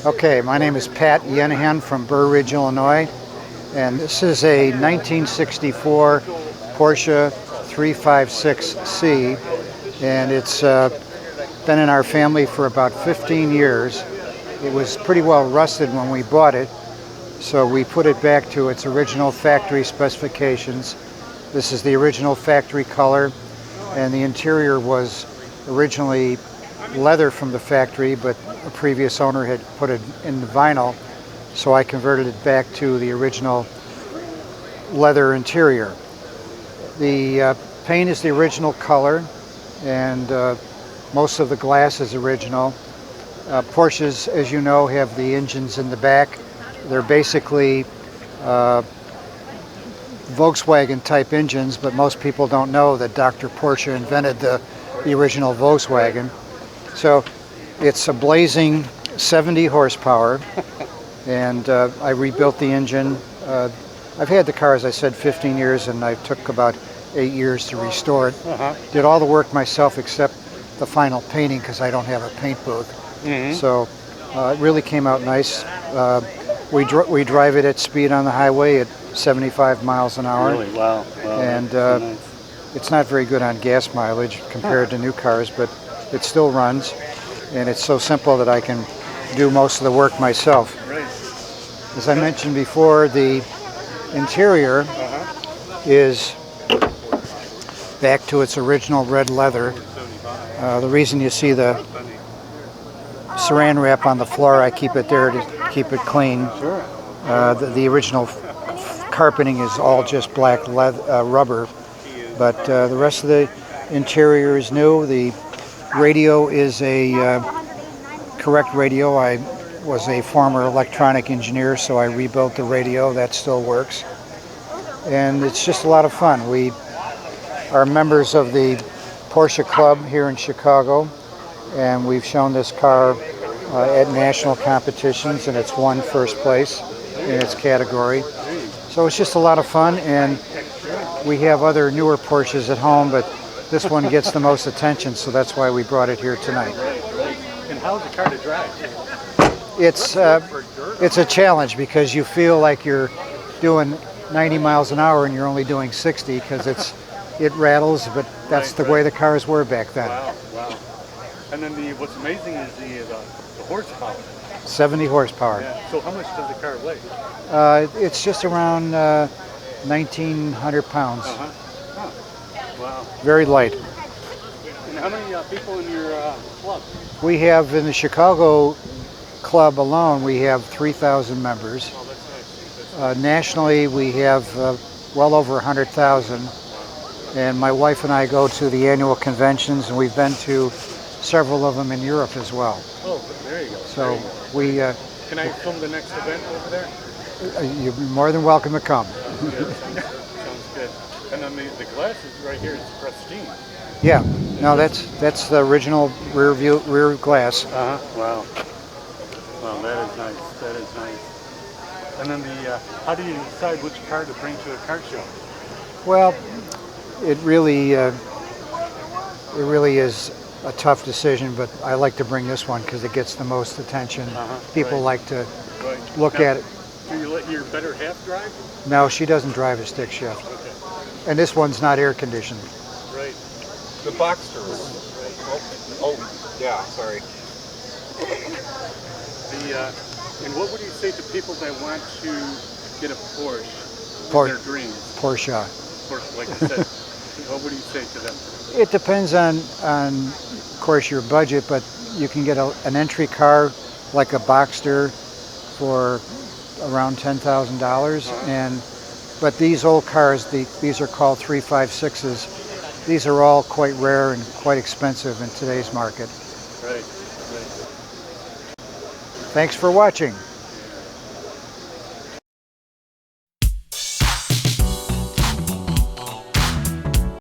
Okay, my name is Pat Yenahan from Burr Ridge, Illinois, and this is a 1964 Porsche 356C, and it's been in our family for about 15 years. It was pretty well rusted when we bought it, so we put it back to its original factory specifications. This is the original factory color, and the interior was originally leather from the factory, but a previous owner had put it in the vinyl, so I converted it back to the original leather interior. The paint is the original color, and most of the glass is original. Porsches, as you know, have the engines in the back. They're basically Volkswagen type engines, but most people don't know that Dr. Porsche invented the original Volkswagen. So it's a blazing 70 horsepower, and I rebuilt the engine. I've had the car, as I said, 15 years, and I took about 8 years to restore it. Did all the work myself except the final painting because I don't have a paint booth. So it really came out nice. We drive it at speed on the highway at 75 miles an hour. Really? Wow. And it's not very good on gas mileage compared to new cars, but it still runs, and it's so simple that I can do most of the work myself. Right. As I mentioned before, the interior is back to its original red leather. The reason you see the saran wrap on the floor, I keep it there to keep it clean. Sure. The original carpeting is all just black leather, rubber, but the rest of the interior is new. The radio is a correct radio. I was a former electronic engineer, so I rebuilt the radio. That still works. And it's just a lot of fun. We are members of the Porsche Club here in Chicago, and we've shown this car at national competitions, and it's won first place in its category. So it's just a lot of fun, and we have other newer Porsches at home, but this one gets the most attention, so that's why we brought it here tonight. And how's the car to drive? It's a challenge because you feel like you're doing 90 miles an hour and you're only doing 60 because it rattles, but that's the way the cars were back then. Wow. And then what's amazing is the horsepower. 70 horsepower. Yeah. So how much does the car weigh? It's just around 1,900 pounds. Wow. Very light. And how many people in your club? We have, in the Chicago club alone, we have 3,000 members. Oh, that's nice. Nationally, we have well over 100,000. And my wife and I go to the annual conventions, and we've been to several of them in Europe as well. Oh, there you go. So we... Can I film the next event over there? You're more than welcome to come. Sounds good. And then the glass is right here. It's pristine. Yeah. No, that's the original rear glass. Wow. Wow, that is nice. That is nice. And then how do you decide which car to bring to a car show? Well, it really is a tough decision, but I like to bring this one because it gets the most attention. People like to look at it. Do you let your better half drive? No, she doesn't drive a stick shift. Okay. And this one's not air conditioned. Right. The Boxster. Oh, yeah, sorry. And what would you say to people that want to get a Porsche? Their dreams. Porsche, like I said. What would you say to them? It depends on of course, your budget, but you can get an entry car like a Boxster for around $10,000. But these old cars, these are called 356s. These are all quite rare and quite expensive in today's market. Right. Thanks for watching.